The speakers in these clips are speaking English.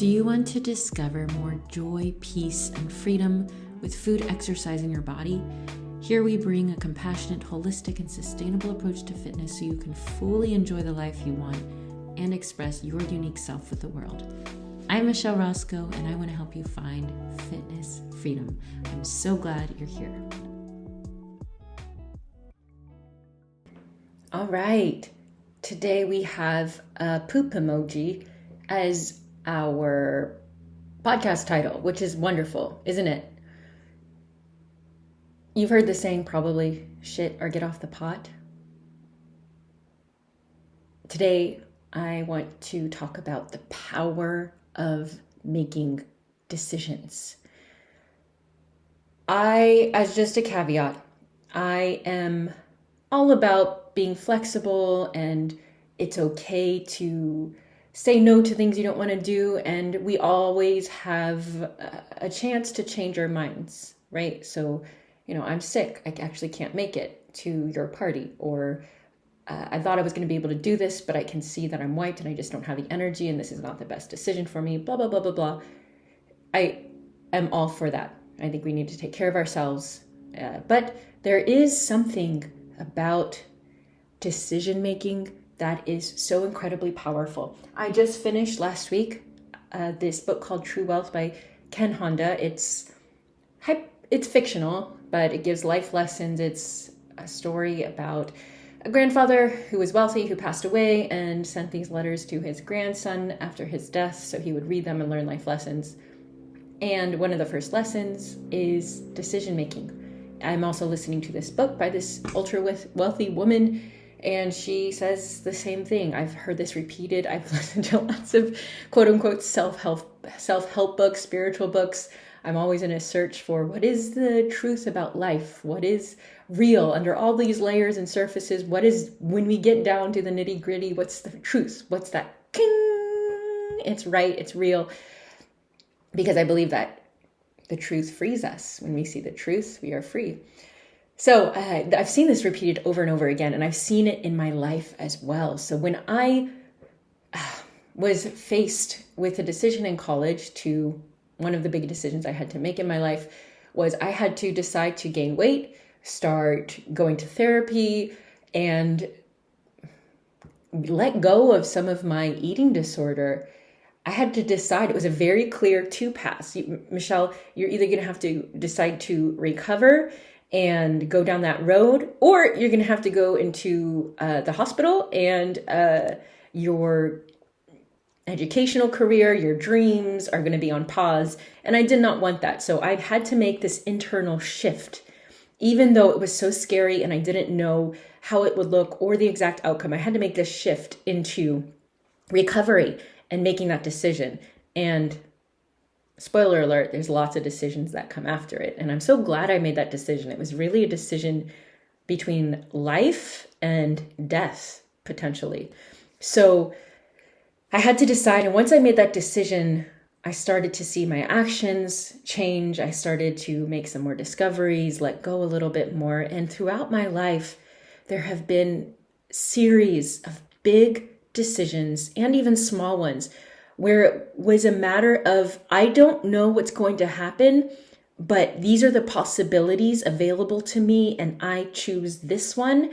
Do you want to discover more joy, peace, and freedom with food, exercise, and your body? Here we bring a compassionate, holistic, and sustainable approach to fitness so you can fully enjoy the life you want and express your unique self with the world. I'm Michelle Roscoe, and I want to help you find fitness freedom. I'm so glad you're here. All right, today we have a poop emoji as our podcast title, which is wonderful, isn't it? You've heard the saying probably, shit or get off the pot. Today, I want to talk about the power of making decisions. As just a caveat, I am all about being flexible, and it's okay to say no to things you don't want to do, and we always have a chance to change our minds, right? So, I'm sick, I actually can't make it to your party, or I thought I was going to be able to do this, but I can see that I'm wiped and I just don't have the energy, and this is not the best decision for me, blah, blah, blah, blah, blah. I am all for that. I think we need to take care of ourselves, but there is something about decision-making that is so incredibly powerful. I just finished last week this book called True Wealth by Ken Honda. It's fictional, but it gives life lessons. It's a story about a grandfather who was wealthy, who passed away and sent these letters to his grandson after his death so he would read them and learn life lessons. And one of the first lessons is decision-making. I'm also listening to this book by this ultra-wealthy woman, and she says the same thing. I've heard this repeated. I've listened to lots of quote-unquote self-help books, spiritual books. I'm always in a search for what is the truth about life? What is real under all these layers and surfaces? What is, when we get down to the nitty-gritty, what's the truth? What's that? King! It's right, it's real. Because I believe that the truth frees us. When we see the truth, we are free. So I've seen this repeated over and over again, and I've seen it in my life as well. So when I was faced with a decision in college, one of the big decisions I had to make in my life was I had to decide to gain weight, start going to therapy, and let go of some of my eating disorder. I had to decide. It was a very clear two paths. Michelle, you're either going to have to decide to recover and go down that road, or you're going to have to go into the hospital, and your educational career, your dreams are going to be on pause. And I did not want that. So I had to make this internal shift, even though it was so scary and I didn't know how it would look or the exact outcome. I had to make this shift into recovery and making that decision. And spoiler alert, there's lots of decisions that come after it. And I'm so glad I made that decision. It was really a decision between life and death, potentially. So I had to decide. And once I made that decision, I started to see my actions change. I started to make some more discoveries, let go a little bit more. And throughout my life, there have been series of big decisions and even small ones where it was a matter of, I don't know what's going to happen, but these are the possibilities available to me, and I choose this one.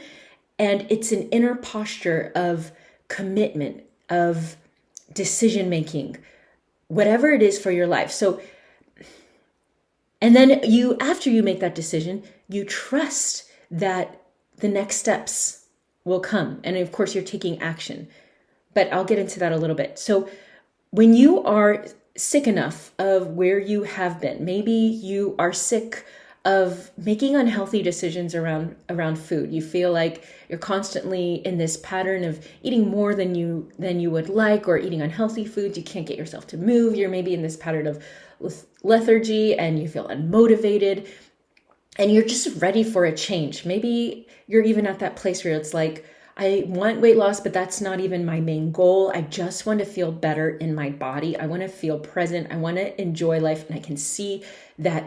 And it's an inner posture of commitment, of decision-making, whatever it is for your life. So, and then after you make that decision, you trust that the next steps will come. And of course, you're taking action. But I'll get into that a little bit. So when you are sick enough of where you have been, maybe you are sick of making unhealthy decisions around food. You feel like you're constantly in this pattern of eating more than you would like, or eating unhealthy foods. You can't get yourself to move. You're maybe in this pattern of lethargy, and you feel unmotivated, and you're just ready for a change. Maybe you're even at that place where it's like, I want weight loss, but that's not even my main goal. I just want to feel better in my body. I want to feel present. I want to enjoy life. And I can see that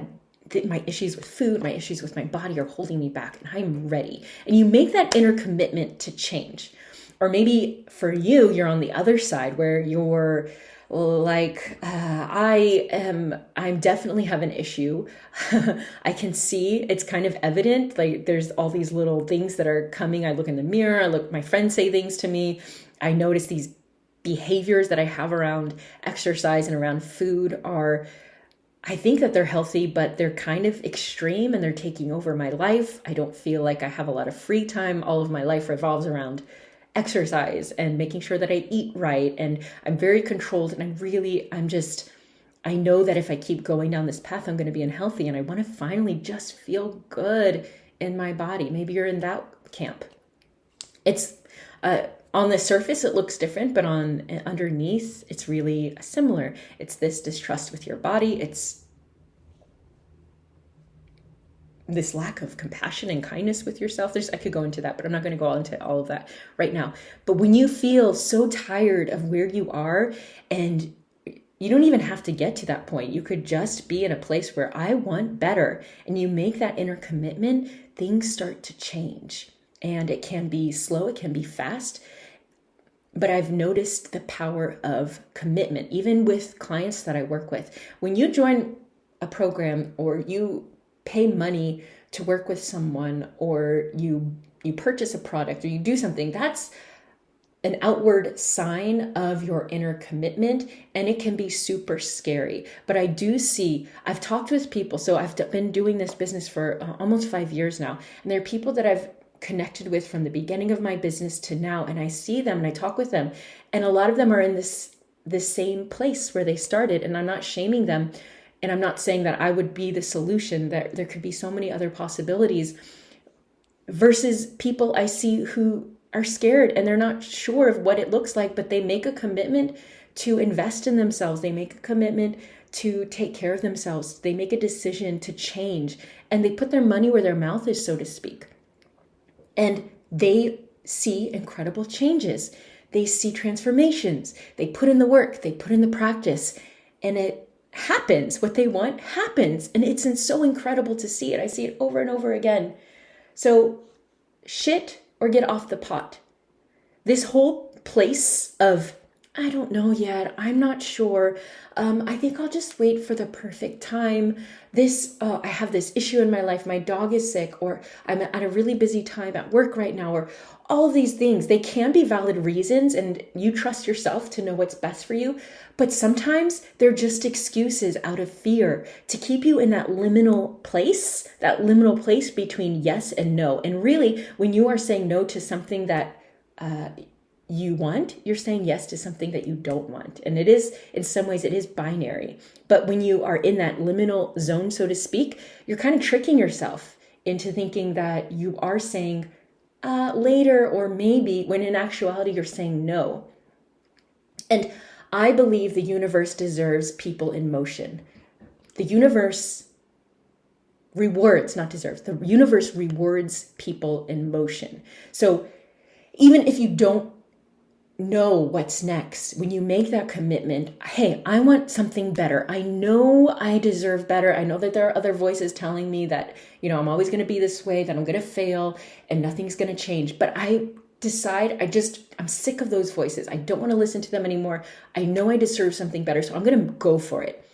my issues with food, my issues with my body are holding me back, and I'm ready. And you make that inner commitment to change. Or maybe for you, you're on the other side where you're like, I'm definitely have an issue. I can see it's kind of evident. Like there's all these little things that are coming. I look in the mirror, my friends say things to me. I notice these behaviors that I have around exercise and around food I think that they're healthy, but they're kind of extreme and they're taking over my life. I don't feel like I have a lot of free time. All of my life revolves around exercise and making sure that I eat right. And I'm very controlled, and I know that if I keep going down this path, I'm going to be unhealthy, and I want to finally just feel good in my body. Maybe you're in that camp. It's on the surface, it looks different, but underneath, it's really similar. It's this distrust with your body. It's this lack of compassion and kindness with yourself. I could go into that, but I'm not going to go into all of that right now. But when you feel so tired of where you are, and you don't even have to get to that point, you could just be in a place where I want better, and you make that inner commitment, things start to change. And it can be slow, it can be fast. But I've noticed the power of commitment, even with clients that I work with. When you join a program, or you pay money to work with someone, or you purchase a product, or you do something, that's an outward sign of your inner commitment, and it can be super scary. But I've talked with people, so I've been doing this business for almost 5 years now, and there are people that I've connected with from the beginning of my business to now, and I see them and I talk with them, and a lot of them are in this same place where they started, and I'm not shaming them, and I'm not saying that I would be the solution. That there could be so many other possibilities, versus people I see who are scared and they're not sure of what it looks like, but they make a commitment to invest in themselves. They make a commitment to take care of themselves. They make a decision to change, and they put their money where their mouth is, so to speak. And they see incredible changes. They see transformations. They put in the work. They put in the practice. And it happens. What they want happens. And it's so incredible to see it. I see it over and over again. So shit or get off the pot. This whole place of, I don't know yet, I'm not sure. I think I'll just wait for the perfect time. I have this issue in my life. My dog is sick, or I'm at a really busy time at work right now, or all of these things. They can be valid reasons, and you trust yourself to know what's best for you. But sometimes they're just excuses out of fear to keep you in that liminal place between yes and no. And really, when you are saying no to something that you want, you're saying yes to something that you don't want. And it is, in some ways, it is binary. But when you are in that liminal zone, so to speak, you're kind of tricking yourself into thinking that you are saying later or maybe, when in actuality, you're saying no. And I believe the universe deserves people in motion. The universe rewards, not deserves, the universe rewards people in motion. So even if you don't know what's next, when you make that commitment, hey, I want something better. I know I deserve better. I know that there are other voices telling me that, I'm always going to be this way, that I'm going to fail and nothing's going to change. But I decide, I'm sick of those voices. I don't want to listen to them anymore. I know I deserve something better, so I'm going to go for it.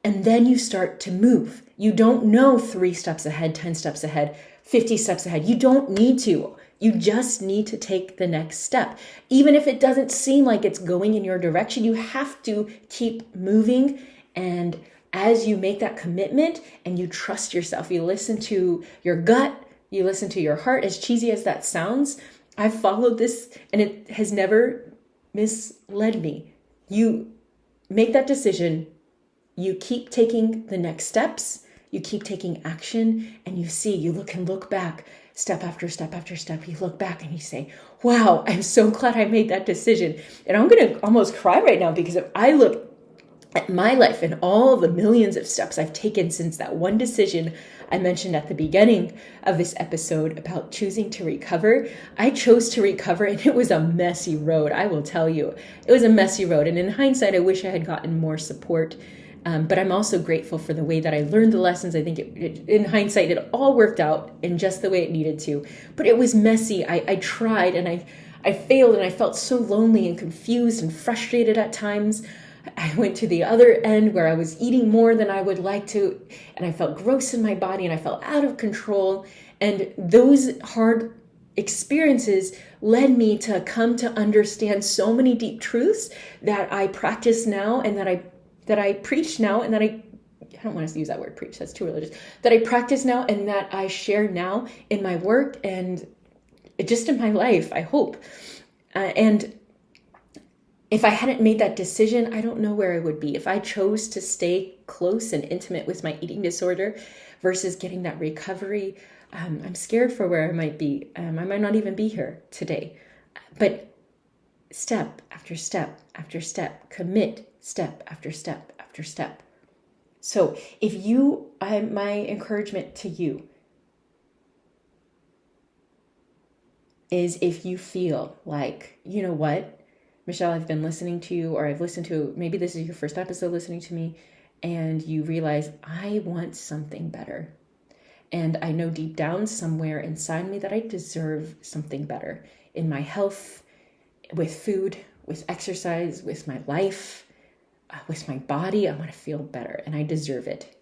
And then you start to move. You don't know 3 steps ahead, 10 steps ahead, 50 steps ahead. You don't need to. You just need to take the next step. Even if it doesn't seem like it's going in your direction, you have to keep moving. And as you make that commitment and you trust yourself, you listen to your gut, you listen to your heart, as cheesy as that sounds, I've followed this and it has never misled me. You make that decision, you keep taking the next steps, you keep taking action, and you look back, step after step after step. You look back and you say, wow, I'm so glad I made that decision. And I'm going to almost cry right now, because if I look at my life and all the millions of steps I've taken since that one decision I mentioned at the beginning of this episode about choosing to recover, I chose to recover, and it was a messy road. I will tell you, it was a messy road. And in hindsight, I wish I had gotten more support. But I'm also grateful for the way that I learned the lessons. I think in hindsight, it all worked out in just the way it needed to. But it was messy. I tried, and I failed and I felt so lonely and confused and frustrated at times. I went to the other end where I was eating more than I would like to, and I felt gross in my body and I felt out of control. And those hard experiences led me to come to understand so many deep truths that I practice now, and that I preach now, and that I don't want to use that word preach, that's too religious, that I practice now and that I share now in my work and just in my life, I hope. And if I hadn't made that decision, I don't know where I would be. If I chose to stay close and intimate with my eating disorder versus getting that recovery, I'm scared for where I might be. I might not even be here today. But step after step after step, commit step after step after step. So my encouragement to you is, if you feel like, you know what, Michelle, I've been listening to you, or I've listened to, maybe this is your first episode listening to me, and you realize I want something better. And I know deep down somewhere inside me that I deserve something better in my health, with food, with exercise, with my life, with my body. I want to feel better and I deserve it.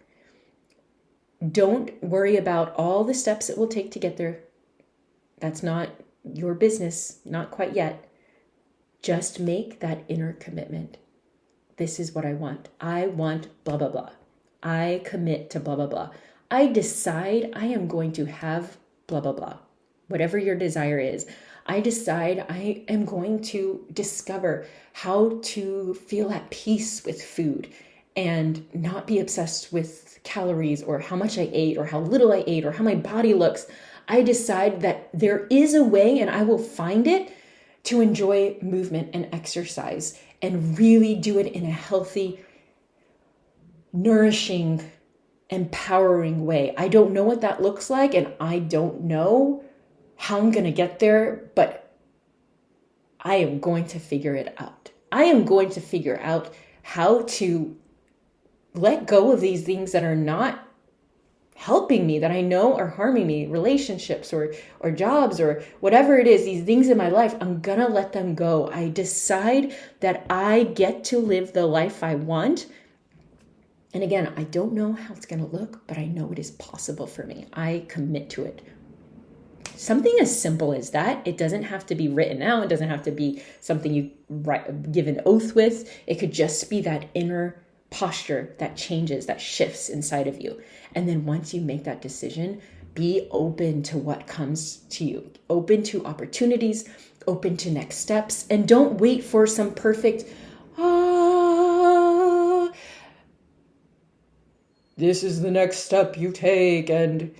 Don't worry about all the steps it will take to get there. That's not your business, not quite yet. Just make that inner commitment. This is what I want. I want blah, blah, blah. I commit to blah, blah, blah. I decide I am going to have blah, blah, blah. Whatever your desire is, I decide I am going to discover how to feel at peace with food and not be obsessed with calories or how much I ate or how little I ate or how my body looks. I decide that there is a way, and I will find it, to enjoy movement and exercise and really do it in a healthy, nourishing, empowering way. I don't know what that looks like, and I don't know how I'm going to get there, but I am going to figure it out. I am going to figure out how to let go of these things that are not helping me, that I know are harming me, relationships or jobs or whatever it is, these things in my life. I'm going to let them go. I decide that I get to live the life I want. And again, I don't know how it's going to look, but I know it is possible for me. I commit to it. Something as simple as that. It doesn't have to be written out. It doesn't have to be something you give an oath with. It could just be that inner posture that changes, that shifts inside of you. And then once you make that decision, be open to what comes to you, open to opportunities, open to next steps, and don't wait for some perfect, this is the next step you take, and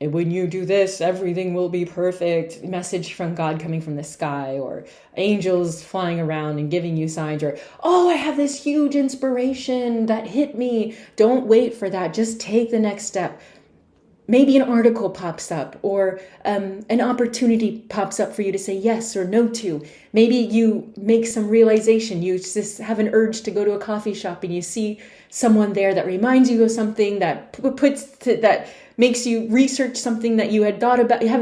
when you do this, everything will be perfect. Message from God coming from the sky, or angels flying around and giving you signs, or, oh, I have this huge inspiration that hit me. Don't wait for that. Just take the next step. Maybe an article pops up, or an opportunity pops up for you to say yes or no to. Maybe you make some realization. You just have an urge to go to a coffee shop and you see someone there that reminds you of something, that that makes you research something that you haven't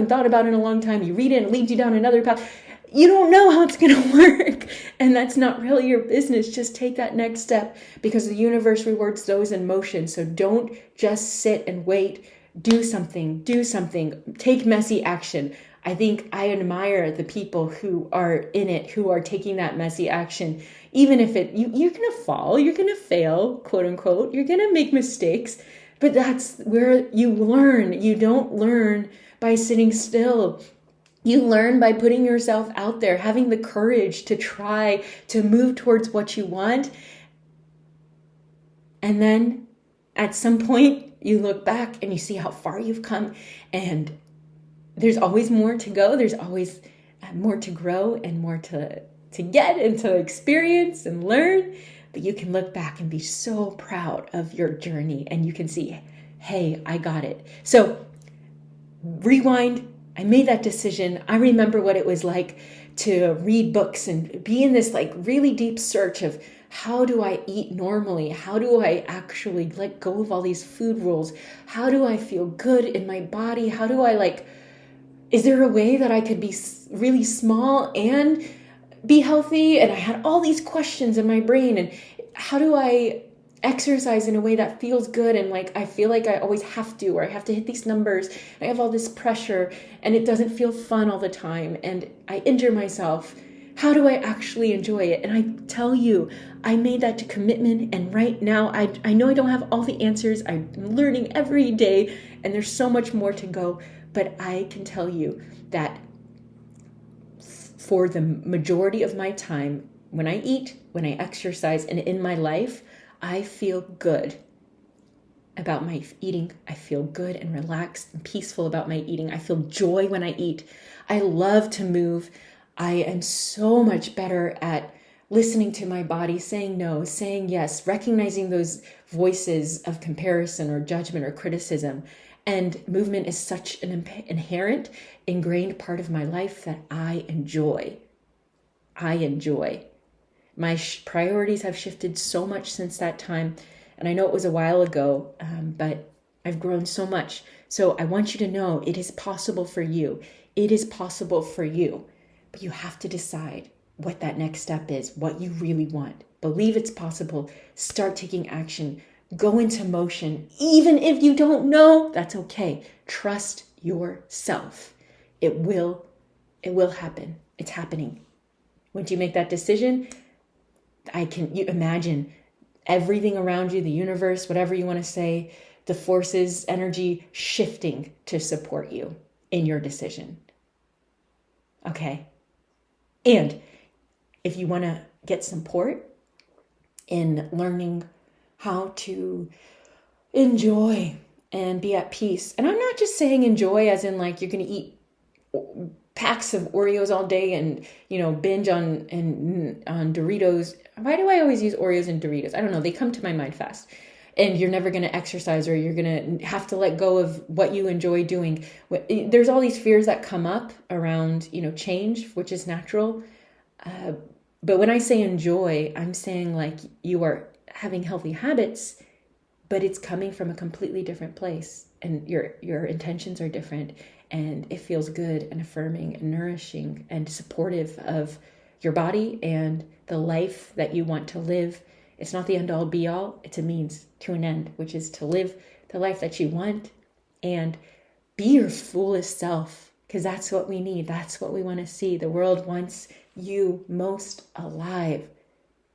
thought about in a long time. You read it and it leads you down another path. You don't know how it's going to work, and that's not really your business. Just take that next step, because the universe rewards those in motion. So don't just sit and wait. Do something, take messy action. I think I admire the people who are in it, who are taking that messy action. Even if you're going to fall, you're going to fail, quote unquote, you're going to make mistakes, but that's where you learn. You don't learn by sitting still. You learn by putting yourself out there, having the courage to try to move towards what you want. And then at some point, you look back and you see how far you've come, and there's always more to go. There's always more to grow and more to get and to experience and learn. But you can look back and be so proud of your journey, and you can see, hey, I got it. So rewind. I made that decision. I remember what it was like to read books and be in this like really deep search of, how do I eat normally? How do I actually let go of all these food rules? How do I feel good in my body? How do I is there a way that I could be really small and be healthy? And I had all these questions in my brain. And how do I exercise in a way that feels good? And like, I feel like I always have to, or I have to hit these numbers. I have all this pressure and it doesn't feel fun all the time. And I injure myself. How do I actually enjoy it? And I tell you, I made that commitment. And right now, I know I don't have all the answers. I'm learning every day and there's so much more to go. But I can tell you that for the majority of my time, when I eat, when I exercise, and in my life, I feel good about my eating. I feel good and relaxed and peaceful about my eating. I feel joy when I eat. I love to move. I am so much better at listening to my body, saying no, saying yes, recognizing those voices of comparison or judgment or criticism. And movement is such an inherent, ingrained part of my life that I enjoy. My priorities have shifted so much since that time. And I know it was a while ago, but I've grown so much. So I want you to know it is possible for you. It is possible for you. But you have to decide what that next step is, what you really want. Believe it's possible. Start taking action. Go into motion. Even if you don't know, that's okay. Trust yourself. It will happen. It's happening. Once you make that decision, you imagine everything around you, the universe, whatever you want to say, the forces, energy shifting to support you in your decision. Okay. And if you want to get support in learning how to enjoy and be at peace. And I'm not just saying enjoy as in like you're going to eat packs of Oreos all day and, binge on Doritos. Why do I always use Oreos and Doritos? I don't know. They come to my mind fast. And you're never going to exercise, or you're going to have to let go of what you enjoy doing. There's all these fears that come up around, change, which is natural. But when I say enjoy, I'm saying like you are having healthy habits, but it's coming from a completely different place, and your intentions are different, and it feels good and affirming and nourishing and supportive of your body and the life that you want to live. It's not the end all be all. It's a means to an end, which is to live the life that you want and be your fullest self, because that's what we need. That's what we want to see. The world wants you most alive.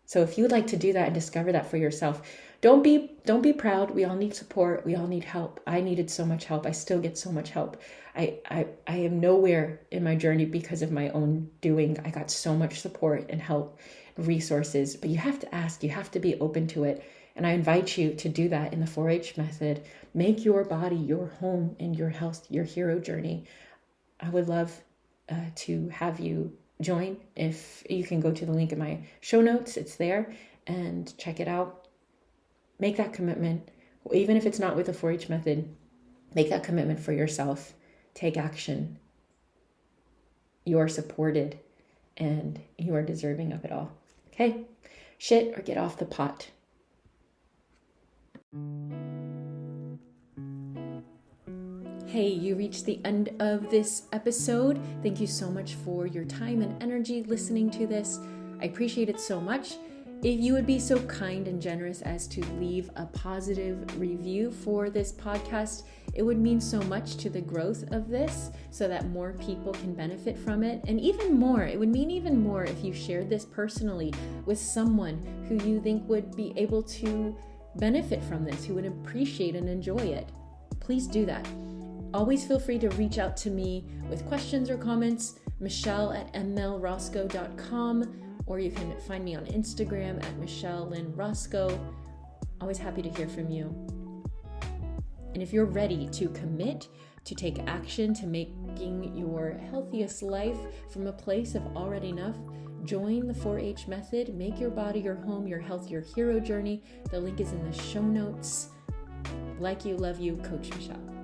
So if you would like to do that and discover that for yourself, don't be proud. We all need support. We all need help. I needed so much help. I still get so much help. I am nowhere in my journey because of my own doing. I got so much support and help, resources, but you have to ask, you have to be open to it. And I invite you to do that in the 4-H method. Make your body your home and your health, your hero journey. I would love to have you join. If you can go to the link in my show notes, it's there, and check it out. Make that commitment. Even if it's not with the 4-H method, make that commitment for yourself. Take action. You are supported and you are deserving of it all. Okay? Shit or get off the pot. Hey, you reached the end of this episode. Thank you so much for your time and energy listening to this. I appreciate it so much. If you would be so kind and generous as to leave a positive review for this podcast, it would mean so much to the growth of this so that more people can benefit from it. And even more, it would mean even more if you shared this personally with someone who you think would be able to benefit from this, who would appreciate and enjoy it. Please do that. Always feel free to reach out to me with questions or comments, michelle@mlroscoe.com, or you can find me on Instagram at Michelle Lynn Roscoe. Always happy to hear from you. And if you're ready to commit, to take action to making your healthiest life from a place of already enough, join the 4-H method. Make your body your home, your health, your hero journey. The link is in the show notes. Like you, love you, Coach Michelle.